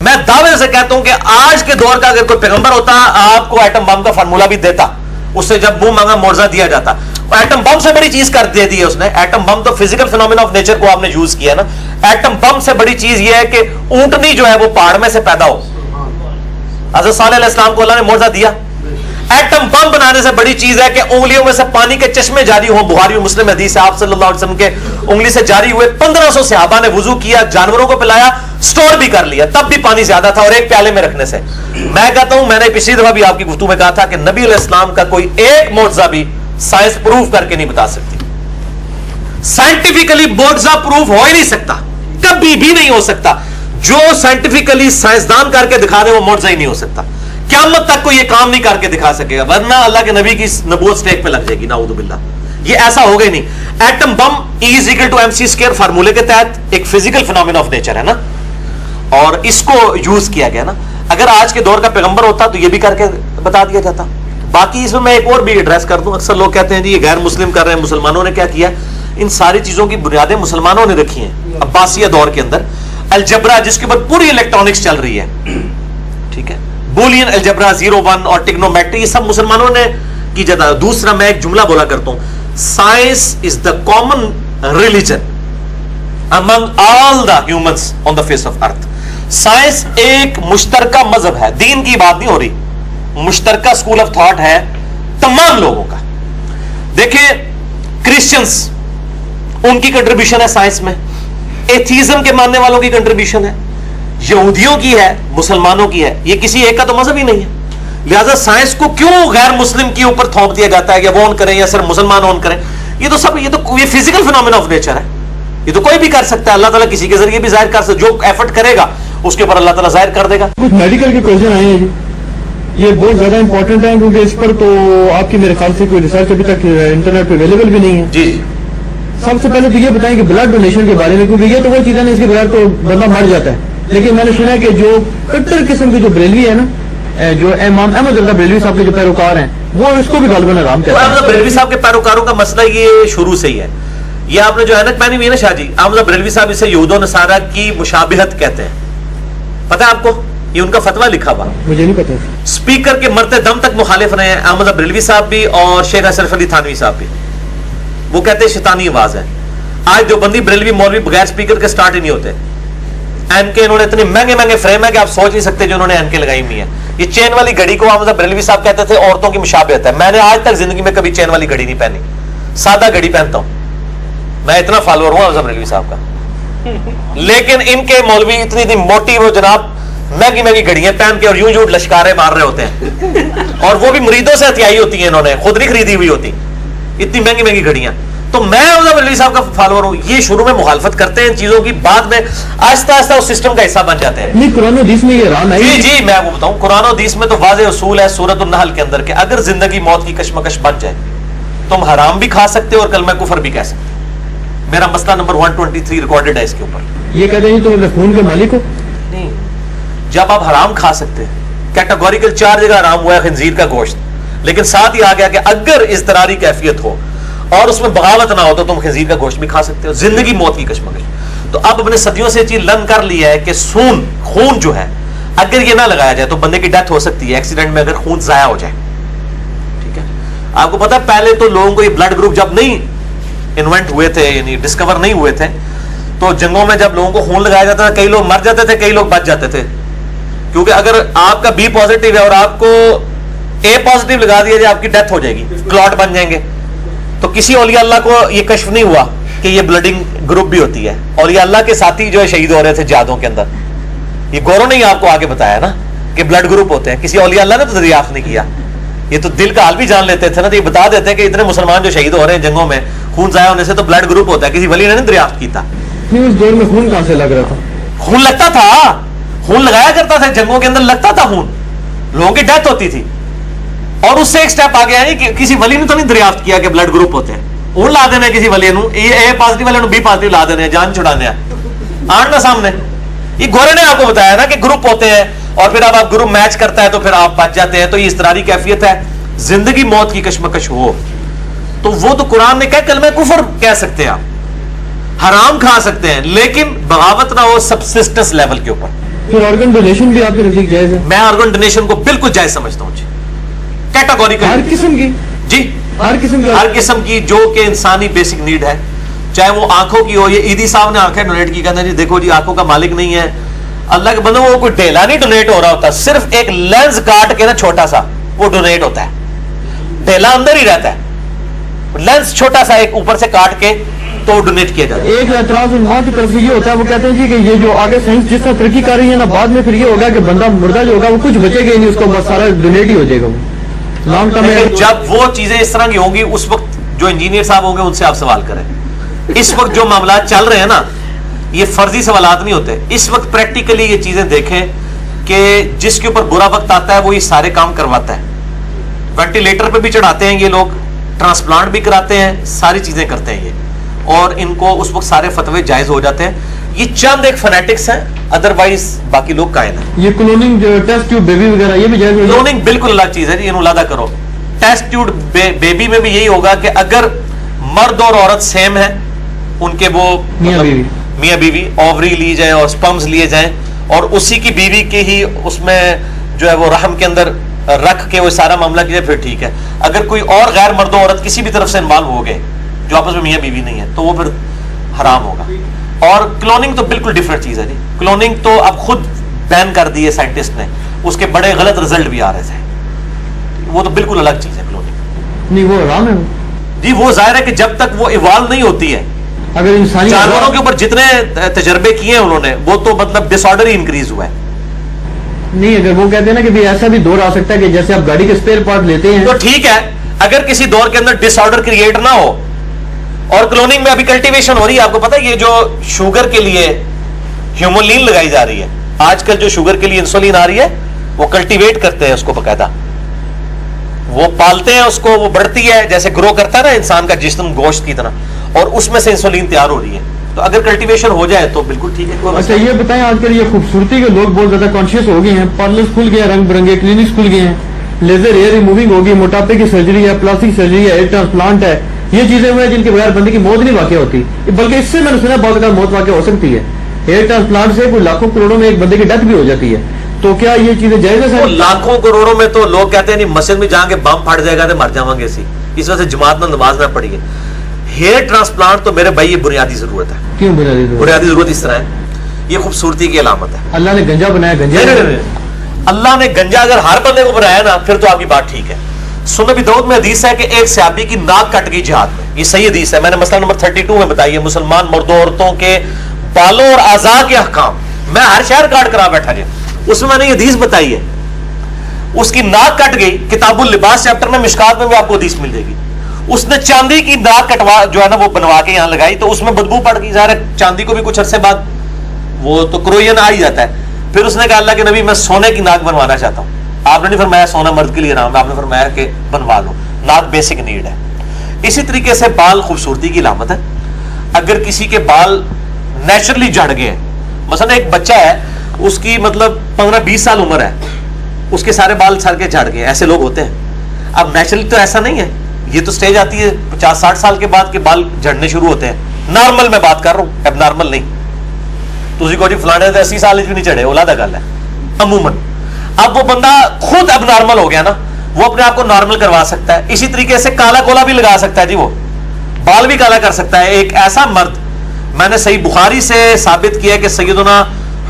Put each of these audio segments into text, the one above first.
میں دعوے سے کہتا ہوں کہ آج کے دور کا اگر کوئی پیغمبر ہوتا آپ کو ایٹم بم کا فارمولا بھی دیتا, اس سے جب منہ مانگا معجزہ دیا جاتا. ایٹم بم سے بڑی چیز کر دے دی ہے اس نے. ایٹم بم تو فزیکل فینومینا آف نیچر کو آپ نے یوز کیا نا. ایٹم بم سے بڑی چیز یہ ہے کہ اونٹنی جو ہے وہ پہاڑ میں سے پیدا ہو. حضرت صالح علیہ السلام کو اللہ نے معجزہ دیا. ایٹم بم بنانے سے بڑی چیز ہے کہ انگلیوں میں سے پانی کے چشمے جاری ہوں. بخاری و مسلم حدیث ہے, آپ صلی اللہ علیہ وسلم کے انگلی سے جاری ہوئے. 1500 صحابہ نے وضو کیا, جانوروں کو پلایا, سٹور بھی کر لیا, تب بھی پانی زیادہ تھا اور ایک پیالے میں رکھنے سے. میں کہتا ہوں, میں نے پچھلی دفعہ بھی آپ کی گفتگو میں کہا تھا کہ نبی علیہ السلام کا کوئی ایک معجزہ بھی سائنس پروف کر کے نہیں بتا سکتی. سائنٹیفکلی معجزہ پروف ہو ہی نہیں سکتا, کبھی بھی نہیں ہو سکتا. جو سائنٹیفکلی سائنسدان کر کے دکھا دے وہ معجزہ ہی نہیں ہو سکتا. قیامت تک کوئی یہ کام نہیں کر کے دکھا سکے گا, ورنہ اللہ کے نبی کی نبوت سٹیک پہ لگ جائے گی, نعوذ باللہ. یہ ایسا ہوگا ہی نہیں. ایٹم بم E=mc² فارمولے کے تحت ایک فزیکل فینومینا آف نیچر ہے نا, اور اس کو یوز کیا گیا نا. اگر آج کے دور کا پیغمبر ہوتا تو یہ بھی کر کے بتا دیا جاتا. باقی اس میں ایک اور بھی ایڈریس کر دوں. اکثر لوگ کہتے ہیں جی یہ غیر مسلم کر رہے ہیں, مسلمانوں نے کیا کیا. ان ساری چیزوں کی بنیادیں مسلمانوں نے رکھی ہیں عباسیہ دور کے اندر. الجبرا جس کے اوپر پوری الیکٹرانکس چل رہی ہے, ٹھیک ہے, بولین الجبرا 0-1 اور ٹیگنومیٹری, یہ سب مسلمانوں نے کی جاتا. دوسرا میں ایک جملہ بولا کرتا ہوں, science is the common religion among all the humans on the face of earth. Science ایک مشترکہ مذہب ہے, دین کی بات نہیں ہو رہی, مشترکہ اسکول آف تھاٹ ہے تمام لوگوں کا. دیکھیں کرسچنس, ان کی کنٹریبیوشن ہے سائنس میں, ایتھیزم کے ماننے والوں کی کنٹریبیوشن ہے, یہودیوں کی ہے, مسلمانوں کی ہے. یہ کسی ایک کا تو مذہب ہی نہیں ہے. لہذا سائنس کو کیوں غیر مسلم کے اوپر تھوپ دیا جاتا ہے کہ وہ اون کریں یا صرف مسلمان اون کریں. یہ تو سب یہ فزیکل فینومینا آف نیچر ہے, یہ تو کوئی بھی کر سکتا ہے. اللہ تعالیٰ کسی کے ذریعے بھی ظاہر کر سکتا, جو ایفرٹ کرے گا اس کے اوپر اللہ تعالیٰ ظاہر کر دے گا. کچھ میڈیکل کے کوشچن آئے ہیں جی, یہ بہت زیادہ امپورٹنٹ ہے کیونکہ اس پر تو آپ کی میرے خیال سے کوئی ریسرچ ابھی تک انٹرنیٹ پہ اویلیبل بھی نہیں ہے. جی سب سے پہلے تو یہ بتائیں کہ بلڈ ڈونیشن کے بارے میں, کیونکہ یہ تو وہ چیز ہے نا اس کے بغیر تو بندہ مر جاتا ہے. لیکن میں نے سنا ہے کہ جو کٹر قسم کے جو بریلوی ہے نا, جو امام احمد رضا بریلوی صاحب کے جو پیروکار ہیں, وہ اس کو بھی غالباً حرام کہتے ہیں. بریلوی صاحب کے پیروکاروں کا مسئلہ یہ شروع سے ہی ہے. یہ آپ نے جو اینک پہنی ہوئی ہے نا شاہ جی, احمد بریلوی صاحب اسے یہود و نصارہ کی مشابہت کہتے ہیں. پتہ ہے آپ کو, یہ ان کا فتویٰ لکھا ہوا, مجھے نہیں پتا. اسپیکر کے مرتے دم تک مخالف رہے ہیں احمد بریلوی صاحب بھی اور شیخ اشرف علی تھانوی صاحب بھی. وہ کہتے ہیں شیطانی آواز ہے. آج جو بندی بریلوی مولوی بغیر اسپیکر کے سٹارٹ ہی نہیں ہوتے. این کے انہوں نے اتنے مہنگے مہنگے فریم ہے کہ آپ سوچ نہیں سکتے جو انہوں نے این کے لگائی ہوئی ہیں. یہ چین والی گھڑی کو احمد بریلوی صاحب کہتے تھے عورتوں کی مشابہت ہے. میں نے آج تک زندگی میں کبھی چین والی گھڑی نہیں پہنی, سادہ گھڑی پہنتا ہوں. میں اتنا فالوور ہوں احمد بریلوی صاحب کا. لیکن ان کے مولوی اتنی موٹی, وہ جناب مہنگی مہنگی گھڑیاں پہن کے اور یوں لشکارے مار رہے ہوتے ہیں, اور وہ بھی مریدوں سے ہتھیائی ہوتی ہیں, انہوں نے خود نہیں خریدی ہوئی ہوتی اتنی مہنگی مہنگی گھڑیاں. تو میں احمد بریلوی صاحب کا فالوور ہوں. یہ شروع میں مخالفت کرتے ہیں ان چیزوں کی, بعد میں آہستہ آہستہ اس سسٹم کا حصہ بن جاتے ہیں. نہیں, قرآن و حدیث میں یہ حرام ہے. جی جی میں آپ کو بتاؤں, قرآن و حدیث میں تو واضح اصول ہے سورۃ النحل کے اندر کہ اگر زندگی موت کی کشمکش بن جائے تم حرام بھی کھا سکتے ہو اور کلمہ کفر بھی کہہ سکتے. میرا مسئلہ نمبر 123 ریکارڈڈ ہے اس کے اوپر. یہ کہتے ہیں تو خون کے مالک ہو نہیں, جب آپ حرام کھا سکتے ہیں, کیٹیگوریکل 4 جگہ حرام ہوا ہے خنزیر کا گوشت, لیکن ساتھ ہی آ گیا کہ اگر اضطراری کیفیت ہو اور اس میں بغاوت نہ ہو تو تم خنزیر کا گوشت بھی کھا سکتے ہو. زندگی موت کی کشمکش. تو اب اپنے صدیوں سے چیز لرن کر لیا ہے کہ خون جو ہے اگر یہ نہ لگایا جائے تو بندے کی ڈیتھ ہو سکتی ہے ایکسیڈنٹ میں, اگر خون ضائع ہو جائے. ٹھیک ہے, آپ کو پتا ہے پہلے تو لوگوں کو یہ بلڈ گروپ جب نہیں انوینٹ ہوئے تھے, یعنی ڈسکور نہیں ہوئے تھے, تو جنگوں میں جب لوگوں کو خون لگایا جاتا تھا کئی لوگ مر جاتے تھے, کئی لوگ بچ جاتے تھے. کیونکہ اگر آپ کا B پازیٹیو ہے اور آپ کو A پازیٹیو لگا دیا جائے آپ کی ڈیتھ ہو جائے گی, کلاٹ بن جائیں گے. تو کسی اولیاء اللہ کو یہ کشف نہیں ہوا کہ یہ بلڈنگ گروپ بھی ہوتی ہے. اولیاء اللہ کے ساتھی جو ہے شہید ہو رہے تھے جہادوں کے اندر, یہ گورو نے آپ کو آگے بتایا نا کہ بلڈ گروپ ہوتے ہیں. کسی اولیاء اللہ نے تو دریافت نہیں کیا, یہ تو دل کا حال بھی جان لیتے تھے نا, تو یہ بتا دیتے ہیں کہ اتنے مسلمان جو شہید ہو رہے ہیں جنگوں میں خون ضائع ہونے سے تو بلڈ گروپ ہوتا ہے. کسی ولی نے نہیں دریافت کیتا. اس دور میں خون کہاں سے لگ رہا تھا؟ خون لگتا تھا, خون لگایا کرتا تھا جنگوں کے اندر, لگتا تھا خون, لوگوں کی ڈیتھ ہوتی تھی. اور اس سے ایک سٹیپ آگے آئی کہ کسی ولی نے تو نہیں دریافت کیا کہ بلڈ گروپ ہوتے ہیں. خون لا دینے کسی ولی نو, A پازیٹیو والے نو B پازیٹیو لا دینے, جان چھڑانے آن نا سامنے. یہ گورے نے آپ کو بتایا نا کہ گروپ ہوتے ہیں, اور پھر اب آپ گروپ میچ کرتا ہے تو پھر آپ بچ جاتے ہیں. تو یہ اضطراری کیفیت ہے. زندگی موت کی کشمکش ہو تو وہ تو قرآن نے کہا کلمہ کفر کہہ سکتے ہیں آپ, حرام کھا سکتے ہیں, لیکن بغاوت نہ ہو سبسسٹنس لیول کے اوپر. پھر آرگن ڈونیشن بھی آپ کے نزدیک جائز ہے؟ میں آرگن ڈونیشن کو بالکل جائز سمجھتا ہوں جی، کیٹاگوریکل، ہر قسم کی؟ جی ہر قسم کا؟ ہر قسم کی جو کہ انسانی بیسک نیڈ ہے، چاہے وہ آنکھوں کی ہو. یہ عیدی صاحب نے آنکھیں ڈونیٹ کی، کہتے ہیں جی دیکھو جی آنکھوں کا مالک نہیں ہے اللہ کے بندوں، وہ کوئی ڈھیلا نہیں ڈونیٹ ہو رہا ہوتا، صرف ایک لینز کاٹ کے نا چھوٹا سا وہ ڈونیٹ ہوتا ہے، ڈھیلا اندر ہی رہتا ہے، لینز چھوٹا سا ایک اوپر سے کاٹ کے تو ڈونیٹ کیا جاتا ہے. ایک اعتراض علماء کی طرف سے یہ ہوتا ہے، وہ کہتے ہیں جی کہ یہ جو آگے سائنس جس طرح ترقی کر رہی ہے نا، بعد میں پھر یہ ہوگا کہ بندہ مردہ جو ہوگا وہ کچھ بچے گا ہی نہیں، اس کو سارا ڈونیٹ ہی ہو جائے گا، وہ لانگ ٹرم میں. جب وہ چیزیں اس طرح کی ہوں گی اس وقت جو انجینئر صاحب ہوں گے ان سے آپ سوال کریں. اس وقت جو معاملات چل رہے ہیں نا یہ فرضی سوالات نہیں ہوتے، اس وقت پریکٹیکلی یہ چیزیں دیکھیں کہ جس کے اوپر برا وقت آتا ہے وہ یہ سارے کام کرواتا ہے. وینٹیلیٹر پہ بھی چڑھاتے ہیں یہ لوگ، ٹرانسپلانٹ بھی کراتے ہیں، ساری چیزیں کرتے ہیں یہ، اور ان کو اس وقت سارے فتوے جائز ہو جاتے ہیں. یہ چند ایک فنیٹکس ہیں، ادروائز باقی لوگ قائل ہیں. یہ کلوننگ جو ٹیسٹ ٹیوب بیبی وغیرہ یہ بھی جائز ہو جائے؟ کلوننگ بالکل الگ چیز ہے جی، انہوں علیحدہ کرو. ٹیسٹ ٹیوب بیبی میں بھی یہی ہوگا کہ اگر مرد اور عورت سیم ہے، ان کے وہ میاں بیوی اووری لی جائیں اور سپرمز لیے جائیں اور اسی کی بیوی کے ہی اس میں جو ہے وہ رحم کے اندر رکھ کے وہ سارا معاملہ کیا پھر ٹھیک ہے. اگر کوئی اور غیر مرد و عورت کسی بھی طرف سے انوالو ہو گئے جو آپس میں میاں بیوی نہیں ہے تو وہ پھر حرام ہوگا. اور کلوننگ تو بالکل ڈفرنٹ چیز ہے جی. کلوننگ تو اب خود بین کر دی ہے سائنٹسٹ نے، اس کے بڑے غلط رزلٹ بھی آ رہے تھے، وہ تو بالکل الگ چیز ہے کلوننگ. نہیں وہ حرام ہے جی. وہ ظاہر ہے کہ جب تک وہ ایوالو نہیں ہوتی ہے، اگر انسانی جانوروں کے اوپر جتنے تجربے کیے ہیں انہوں نے وہ تو مطلب ڈس آرڈر ہی انکریز ہوا ہے. نہیں اگر وہ کہتے ہیں نا کہ بھی ایسا بھی دور آ سکتا ہے کہ جیسے آپ گاڑی کے اسپیئر پارٹ لیتے ہیں تو ٹھیک ہے اگر کسی دور کے اندر ڈس آرڈر کریٹ نہ ہو. اور کلوننگ میں ابھی کلٹیویشن ہو رہی ہے، آپ کو پتا ہے یہ جو شوگر کے لیے ہیومولین لگائی جا رہی ہے آج کل، جو شوگر کے لیے انسولین آ رہی ہے وہ کلٹیویٹ کرتے ہیں اس کو، باقاعدہ وہ پالتے ہیں اس کو، وہ بڑھتی ہے جیسے گرو کرتا ہے نا انسان کا جسم گوشت کی طرح، اور اس میں سے انسولین تیار ہو رہی ہے. تو اگر کلٹیویشن ہو جائے تو بالکل ٹھیک ہے. اچھا یہ بتائیں آج کل یہ خوبصورتی کے لوگ بہت زیادہ کانشیس ہو گئے ہیں، پارلرز کھل گئے ہیں، رنگ برنگے کلینکس کھل گئے ہیں، لیزر ہیئر ریموونگ ہوگی، موٹاپے کی سرجری ہے، پلاسٹک سرجری ہے، ہیئر ٹرانسپلانٹ ہے، یہ چیزیں ہوئے ہیں جن کے بغیر بندے کی موت نہیں واقع ہوتی، بلکہ اس سے میں نے سنا بہت زیادہ موت واقع ہو سکتی ہے. ہیئر ٹرانسپلانٹ سے کوئی لاکھوں کروڑوں میں ایک بندے کی ڈیتھ بھی ہو جاتی ہے. تو کیا یہ چیزیں جائز ہے؟ لاکھوں کروڑوں میں تو لوگ کہتے ہیں نہیں مسجد میں جا کے بم پھٹ جائے گا تو مر جاؤں گے اسی، اس وجہ سے جماعت میں نماز نہ پڑھی ہے. ہیئر ٹرانسپلانٹ تو میرے بھائی یہ بنیادی ضرورت ہے. کیوں بنیادی ضرورت اس طرح ہے، یہ خوبصورتی کی علامت ہے. اللہ نے گنجا بنایا، گنجا اللہ نے گنجا اگر ہر بندے کو بنایا نا پھر تو آپ کی بات ٹھیک ہے. سنن ابی داؤد میں حدیث ہے کہ ایک صحابی کی ناک کٹ گئی جہاد میں، یہ صحیح حدیث ہے، میں نے مسئلہ نمبر 32 میں بتائی ہے، مسلمان مردوں عورتوں کے بالوں اور اعضاء کے احکام. میں ہر شہر کاٹ کرا بیٹھا جی، اس میں نے یہ حدیث بتائی ہے. اس کی ناک کٹ گئی، کتاب اللباس چیپٹر میں مشکات میں بھی آپ کو حدیث مل جائے گی. اس نے چاندی کی ناک کٹوا جو ہے نا وہ بنوا کے یہاں لگائی تو اس میں بدبو پڑ گئی. ظاہر ہے چاندی کو بھی کچھ عرصے بعد وہ تو کروین آ ہی جاتا ہے. پھر اس نے کہا اللہ کے نبی میں سونے کی ناک بنوانا چاہتا ہوں. آپ نے نہیں فرمایا سونا مرد کے لیے حرام ہے، آپ نے فرمایا کہ بنوا لو، ناک بیسک نیڈ ہے. اسی طریقے سے بال خوبصورتی کی علامت ہے. اگر کسی کے بال نیچرلی جھڑ گئے ہیں، مثلا ایک بچہ ہے اس کی مطلب 15-20 سال عمر ہے، اس کے سارے بال سر کے جھڑ گئے، ایسے لوگ ہوتے ہیں. اب نیچرلی تو ایسا نہیں ہے، یہ تو سٹیج آتی ہے 50-60 سال کے بعد کے بال جھڑنے شروع ہوتے ہیں. نارمل میں بات کر رہا ہوں، اب نارمل نہیں. تسی کو جی فلانے 80 سال بھی نہیں چڑھے، اولادہ گل ہے عموماً. اب وہ بندہ خود اب نارمل ہو گیا نا، وہ اپنے آپ کو نارمل کروا سکتا ہے. اسی طریقے سے کالا کولا بھی لگا سکتا ہے جی، وہ بال بھی کالا کر سکتا ہے. ایک ایسا مرد میں نے صحیح بخاری سے ثابت کیا ہے کہ سیدنا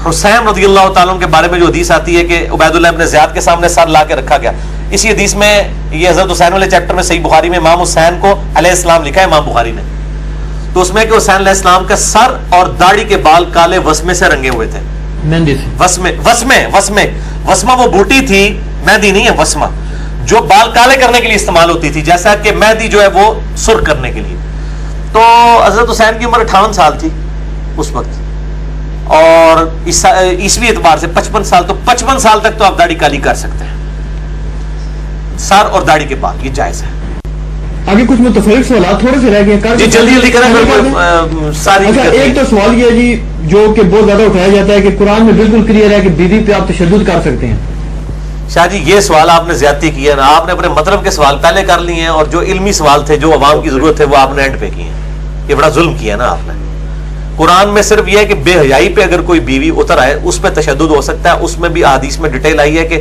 حسین رضی اللہ تعالیٰ کے بارے میں جو حدیث آتی ہے کہ عبید اللہ ابن زیاد کے سامنے سر لا کے رکھا گیا. اسی حدیث میں یہ حضرت حسین والے چیپٹر میں صحیح بخاری میں امام حسین کو علیہ السلام لکھا ہے امام بخاری نے، تو اس میں کہ حسین علیہ السلام کا سر اور داڑھی کے بال کالے وسمے سے رنگے ہوئے تھے. مہندی سے وسمہ وہ بوٹی تھی، مہندی نہیں ہے، وسمہ جو بال کالے کرنے کے لیے استعمال ہوتی تھی، جیسا کہ مہندی جو ہے وہ سرخ کرنے کے لیے. تو حضرت حسین کی عمر 58 سال تھی اس وقت، اور عیسوی اعتبار سے 55 سال، تو 55 سال تک تو آپ داڑھی کالی کر سکتے ہیں، سر اور داڑھی کے بال، یہ جائز ہے. آگے کچھ متفرق سوالات تھوڑے سے رہ گئے ہیں جی جلدی کریں ساری. اچھا ایک تو سوال یہ ہے جی جو کہ بہت زیادہ اٹھایا جاتا ہے کہ قرآن میں بالکل کلیئر ہے کہ بیوی پہ آپ تشدد کر سکتے ہیں. شاہ جی یہ سوال آپ نے زیادتی کی ہے نا، آپ نے اپنے مطلب کے سوال پہلے کر لیے ہیں اور جو علمی سوال تھے جو عوام کی ضرورت ہے وہ آپ نے اینڈ پہ کیے ہیں. یہ بڑا ظلم کیا نا آپ نے. قرآن میں صرف یہ ہے کہ بے حیائی پہ اگر کوئی بیوی اتر آئے اس پہ تشدد ہو سکتا ہے. اس میں بھی احادیث میں ڈیٹیل آئی ہے کہ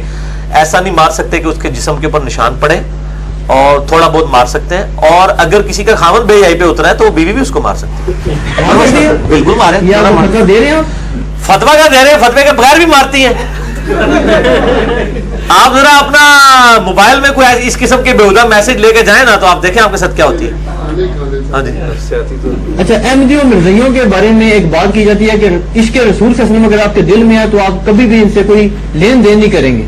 ایسا نہیں مار سکتے کہ اس کے جسم کے اوپر نشان پڑے, اور تھوڑا بہت مار سکتے ہیں. اور اگر کسی کا خاوند بے حیائی پہ اترا ہے تو وہ بیوی بھی اس کو مار سکتی ہے. بالکل مارے. دے رہے ہیں فتوا کا دے رہے ہیں, فتوے کے بغیر بھی مارتی ہیں. آپ ذرا اپنا موبائل میں کوئی اس قسم کے بےہودہ میسج لے کے جائیں نا تو آپ دیکھیں آپ کے ساتھ کیا ہوتی ہے. ہاں جی. اچھا, احمدیوں مرزائیوں کے بارے میں ایک بات کی جاتی ہے کہ عشق رسول صلی اللہ علیہ وسلم اگر آپ کے دل میں ہے تو آپ کبھی بھی ان سے کوئی لین دین نہیں کریں گے.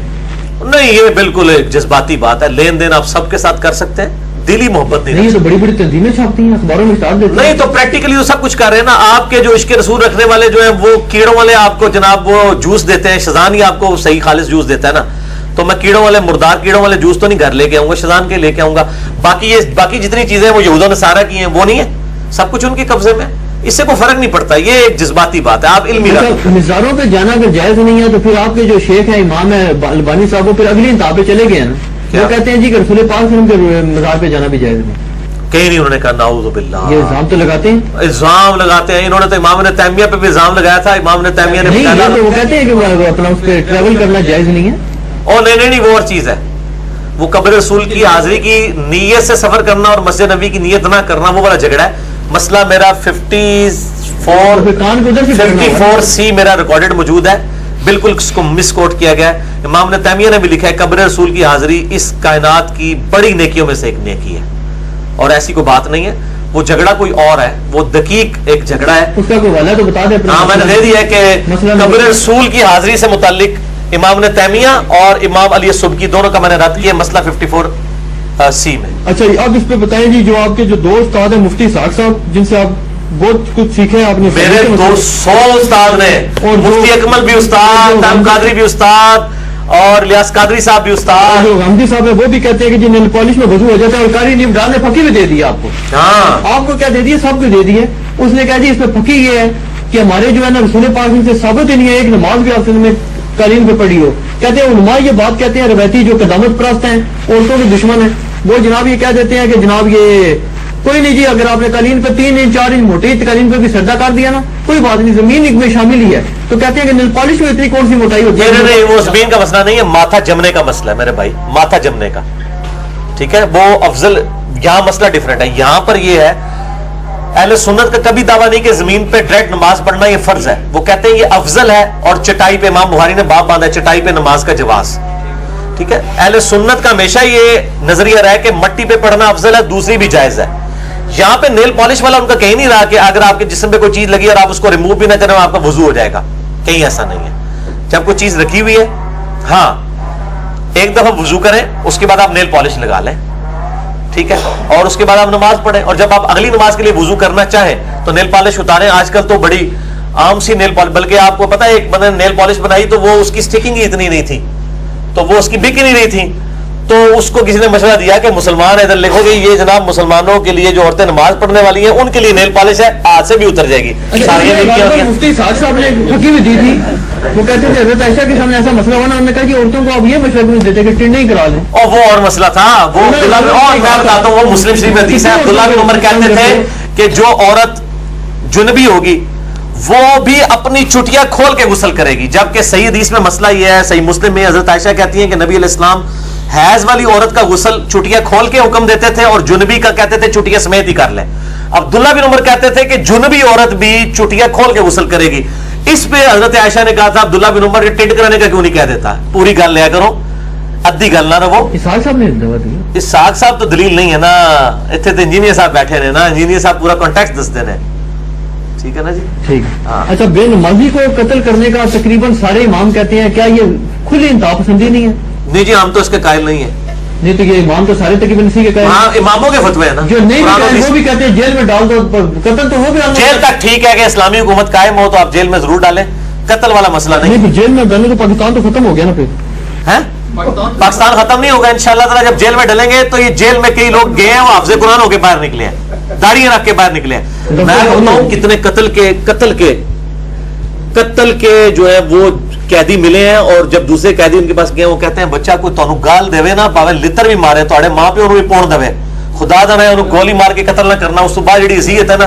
نہیں, یہ بالکل ایک جذباتی بات ہے. لین دین آپ سب کے ساتھ کر سکتے ہیں, دلی محبت نہیں. یہ تو بڑی بڑی تنظیمیں چھاپتی ہیں, اخباروں میں اسٹار دیتے ہیں. نہیں تو پریکٹیکلی تو سب کچھ کر رہے ہیں نا. آپ کے جو عشق رسول رکھنے والے جو ہیں وہ کیڑوں والے آپ کو جناب وہ جوس دیتے ہیں. شزان ہی آپ کو صحیح خالص جوس دیتا ہے نا. تو میں کیڑوں والے مردار کیڑوں والے جوس تو نہیں گھر لے کے آؤں گا, شزان کے لے کے آؤں گا. باقی جتنی چیزیں وہ یہودوں نے سارا کی ہیں وہ نہیں ہے, سب کچھ ان کے قبضے میں. اس سے کوئی فرق نہیں پڑتا. یہ ایک جذباتی بات ہے, آپ علمی رکھیں. مزاروں پہ جانا اگر جائز نہیں ہے تو پھر آپ کے جو شیخ ہیں امام ہے البانی صاحب وہ پھر اگلی انتہا پہ چلے گئے نا. وہ کہتے ہیں جی کہ رسول پاک صلی اللہ علیہ وسلم کے مزار پہ جانا بھی جائز نہیں. کہیں نہیں انہوں نے کہا نعوذ باللہ. یہ الزام تو لگاتے ہیں, الزام لگاتے ہیں. انہوں نے تو امام نے تیمیہ پہ بھی الزام لگایا تھا. امام نے تیمیہ نے نہیں, تو وہ کہتے ہیں کہ اپنا اس پہ ٹریول کرنا جائز نہیں ہے. اور نہیں وہ اور چیز ہے. وہ قبر رسول کی حاضری کی نیت سے سفر کرنا اور مسجد نبی کی نیت نہ کرنا وہ والا جھگڑا ہے. مسئلہ میرا 54C میرا ریکارڈڈ موجود ہے. بالکل اس کو مس کوٹ کیا گیا ہے. امام نے تیمیہ نے بھی لکھا ہے قبر رسول کی حاضری اس کائنات کی بڑی نیکیوں میں سے ایک نیکی ہے, اور ایسی کوئی بات نہیں ہے. وہ جھگڑا کوئی اور ہے, وہ دقیق ایک جھگڑا ہے. اس کا کوئی حوالہ تو بتا دیں. ہاں میں نے دے دیا کہ قبر رسول کی حاضری سے متعلق امام نے تیمیہ اور امام علی السبکی دونوں کا میں نے رد کیا مسئلہ 54C میں. اچھا اب اس پہ بتائیں جی, جو آپ کے جو دو استاد ہیں مفتی اسحاق صاحب جن سے آپ بہت کچھ سیکھے آپ نے. میرے 200 استاد نے, اور مفتی اکمل بھی استاد, تام قادری بھی استاد, اور لیاس قادری صاحب بھی استاد. جو غامدی صاحب ہے وہ بھی کہتے ہیں کہ جی نیل پالش میں وضو ہو جاتا ہے, اور قاری نیم ڈال نے پھکی بھی دے دی آپ کو. ہاں آپ کو کیا دے دی ہے, سب کو دے دی ہے. اس نے کہا جی اس میں پھکی یہ ہے کہ ہمارے جو ہے نا رسول پاک سے ثابت ہی نہیں ہے ایک نماز بھی آپ میں قالین پہ پڑھی ہو. کہتے ہیں علماء یہ بات کہتے ہیں روایتی جو قدامت پرست ہیں عورتوں کے دشمن ہیں وہ جناب یہ کہہ دیتے ہیں کہ جناب یہ کوئی نہیں جی, اگر آپ نے قالین پہ 3 انچ 4 انچ موٹی قالین پہ بھی سجدہ کر دیا نا کوئی بات نہیں, زمین میں شامل ہی ہے. تو کہتے ہیں کہ نیل پالش میں اتنی کون سی موٹائی ہوتی ہے. نہیں وہ زمین کا مسئلہ نہیں ہے, ماتھا جمنے کا مسئلہ ہے میرے بھائی, ماتھا جمنے کا. ٹھیک ہے, وہ افضل. یہاں مسئلہ ڈیفرنٹ ہے. یہاں پر یہ ہے اہل سنت کا کبھی دعویٰ نہیں کہ زمین پہ ڈائریکٹ نماز پڑھنا یہ فرض ہے. وہ کہتے ہیں یہ افضل ہے, اور چٹائی پہ امام بخاری نے باب باندھا ہے چٹائی پہ نماز کا جواز. ٹھیک ہے, اہل سنت کا ہمیشہ یہ نظریہ رہا ہے کہ مٹی پہ پڑھنا افضل ہے, دوسری بھی جائز ہے. یہاں پہ نیل پالش والا ان کا کہیں نہیں رہا کہ اگر آپ کے جسم پہ کوئی چیز لگی اور آپ اس کو ریموو بھی نہ کریں آپ کا وضو ہو جائے گا. کہیں ایسا نہیں ہے. جب کوئی چیز رکھی ہوئی ہے ہاں ایک دفعہ وضو کریں, اس کے بعد آپ نیل پالش لگا لیں. ٹھیک ہے, اور اس کے بعد آپ نماز پڑھیں, اور جب آپ اگلی نماز کے لیے وضو کرنا چاہیں تو نیل پالش اتاریں. آج کل تو بڑی عام سی نیل پالش, بلکہ آپ کو پتا ہے ایک بندے نے نیل پالش بنائی تو وہ اس کی سٹیکنگ ہی اتنی نہیں تھی, تو وہ اس کی بک ہی نہیں رہی تھی. تو اس کو کسی نے مشورہ دیا کہ مسلمان ادھر لکھو گے یہ جناب مسلمانوں کے لیے جو عورتیں نماز پڑھنے والی ہیں ان کے لیے نیل پالش ہے, ہاتھ سے بھی اتر جائے گی. مفتی صاحب صاحب نے پھکی بھی دی تھی, وہ کہتے تھے حضرت عائشہ کے سامنے ایسا مسئلہ بنا, انہوں نے کہا کہ عورتوں کو آپ یہ مشورہ نہیں دیتے کہ ٹنڈے ہی کرا لیں. اور وہ اور مسئلہ تھا, وہ اور میں بتاتا ہوں, وہ مسلم شریف میں حدیث ہے. عبداللہ بن عمر کہتے تھے کہ جو عورت جنبی ہوگی وہ بھی اپنی چٹیاں کھول کے غسل کرے گی, جبکہ صحیح حدیث میں مسئلہ یہ ہے. صحیح مسلم میں حضرت عائشہ کہتی ہیں کہ نبی علیہ السلام حیض والی عورت کا غسل چٹیاں کھول کے حکم دیتے تھے, اور جنبی کا کہتے تھے چٹیاں سمیت ہی کر لیں. عبداللہ بن عمر کہتے تھے کہ جنبی عورت بھی چٹیاں کھول کے غسل کرے گی. اس پہ حضرت عائشہ نے کہا تھا عبداللہ بن عمر کے ٹنڈ کرانے کا کیوں نہیں کہہ دیتا, پوری گل لیا کرو, ادھی گل نہ رہو. اسحاق صاحب نے دعویٰ دی. اسحاق صاحب تو دلیل نہیں ہے نا, اتنے تو انجینئر صاحب بیٹھے رہے نا, انجینئر صاحب پورا کانٹیکٹ دس دے رہے. ٹھیک ہے نا جی, ٹھیک. اچھا, بے نمازی کو قتل کرنے کا تقریباً سارے امام کہتے ہیں, کیا یہ کھلی انتہا پسندی نہیں ہے؟ نہیں جی, ہم تو اس کے قائل نہیں ہیں. نہیں تو یہ امام تو سارے تقریباً اسی کے قائل. ہاں اماموں کے فتوے ہیں نا, جو نہیں وہ بھی کہتے ہیں جیل میں ڈال دو, قتل تو ہو گیا جیل تک. ٹھیک ہے کہ اسلامی حکومت قائم ہو تو آپ جیل میں ضرور ڈالیں, قتل والا مسئلہ نہیں. جیل میں ڈالنے تو پاکستان تو ختم ہو گیا نا پھر. پاکستان ختم نہیں ہوگا انشاءاللہ تعالی. جب جیل میں ڈلیں گے تو یہ جیل میں کئی لوگ گئے ہیں وہ حافظ قرآن ہو کے باہر نکلے ہیں, داڑیاں رکھ کے باہر نکلے ہیں. میں بولتا ہوں کتنے قتل کے جو ہے وہ قیدی ملے ہیں, اور جب دوسرے قیدی ان کے پاس گئے وہ کہتے ہیں بچہ کوئی تانوں گال دے نا پاوے لتر بھی مارے تواڈے ماں پیو نوں بھی پون دے, ਖੁਦਾ ਦਾ ਮੈਂ ਉਹਨੂੰ ਗੋਲੀ ਮਾਰ ਕੇ ਕਤਲ ਨਾ ਕਰਨਾ, ਉਸ ਤੋਂ ਬਾਅਦ ਜਿਹੜੀ ਅਜ਼ੀਅਤ ਹੈ ਨਾ,